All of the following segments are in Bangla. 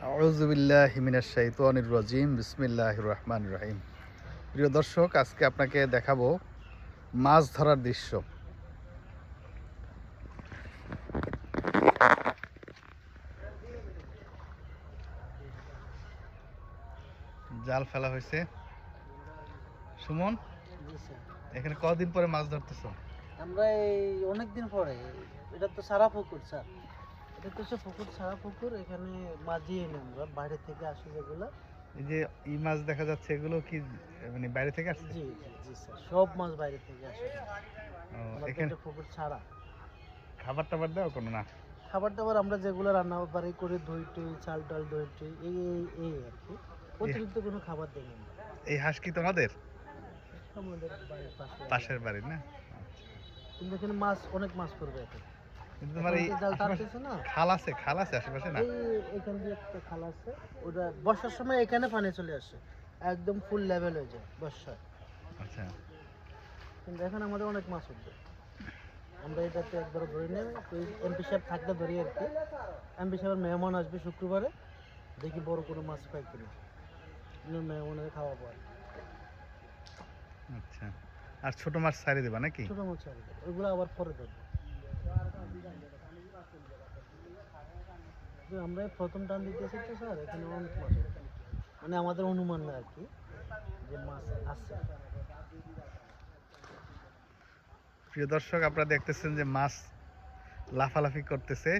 আউযু বিল্লাহি মিনাশ শাইতানির রাজিম বিসমিল্লাহির রহমানির রহিম। প্রিয় দর্শক, আজকে আপনাকে দেখাবো মাছ ধরার দৃশ্য। জাল ফেলা হয়েছে। সুমন, জি স্যার। এখানে কদিন পরে মাছ ধরতেছো? আমরা এই অনেকদিন পরে, এটা তো সারা পুকুর স্যার, এটা তো সে পুকুর, সারা পুকুর। এখানে মাঝি এনে আমরা বাইরে থেকে আসি যেগুলো। এই যে মাছ দেখা যাচ্ছে, এগুলো কি মানে বাইরে থেকে আসছে? জি জি জি স্যার, সব মাছ বাইরে থেকে আসে। আমাদের এখানে এটা পুকুর ছাড়া। খাবার টাবার দাও কোনো না? খাবার টাবার আমরা যেগুলো রান্না বাড়ি করে দই টই, চাল টাল, দই টই, এই এই এই আর কি। অতিরিক্ত কোনো খাবার দেই না আমরা। এই হাঁস কি তোমাদের? আমাদের বাড়ির পাশে। পাশের বাড়ি না? কিন্তু এখানে মাছ, অনেক মাছ করবে এখন। কিন্তু তোমার এই জাল আশেপাশে টানতেছে না, খাল আছে আশেপাশে না? এই এখান দিয়ে একটা খাল আছে। ওটা বর্ষার সময় এখানে পানি চলে আসে, একদম ফুল লেভেল হয়ে যায় বর্ষায়। আচ্ছা। কিন্তু এখন আমাদের অনেক মাছ উঠবে। আমরা এটাতে একবার ধরে নেই, এমপি সাহেব থাকলে ধরি আর কি। এমপি সাহেবের মেহমান আসবে শুক্রবারে, দেখি বড় কোনো মাছ পাই কিনা, মেহমানের খাওয়াবো আর কি। আচ্ছা, আর ছোট মাছ ছাড়ি দেবা নাকি? ছোটো মাছ আর কি, ওইগুলো আবার পরে ধরবো। তো আমরা এই প্রথম টান দিতেছি তো স্যার, এখানে অনেক মাছ উঠবে। মানে আমাদের অনুমান না আর কি, যে মাছ আসছে। প্রিয় দর্শক, আপনারা দেখতেছেন যে মাছ লাফালাফি করতেছে।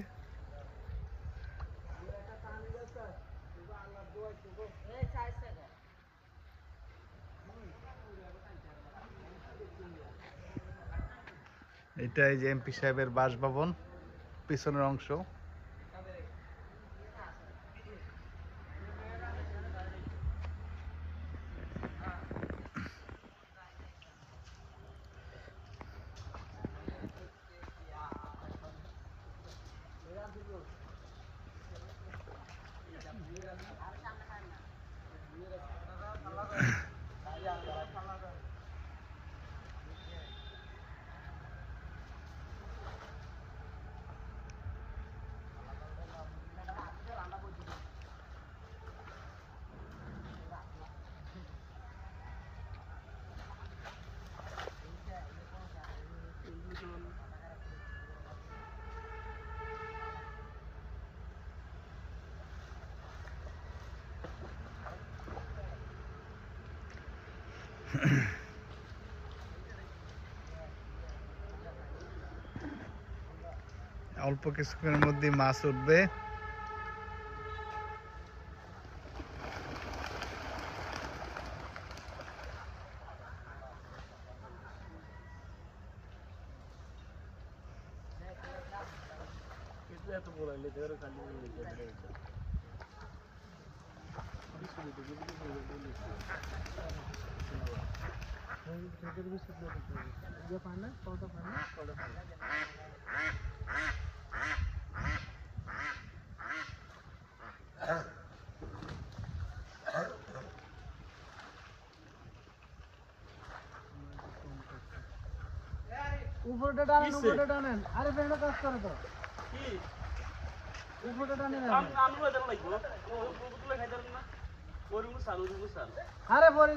এটাই যে এমপি সাহেবের বাসভবন, পিছনের অংশ। অল্প কিছুক্ষণের মধ্যে মাছ উঠবে। উপরটা টানেন, উপরটা টানেন। আরে ফ্রেন্ডটা কাজ করে তো কি, উপরটা টানেন। আরে পরে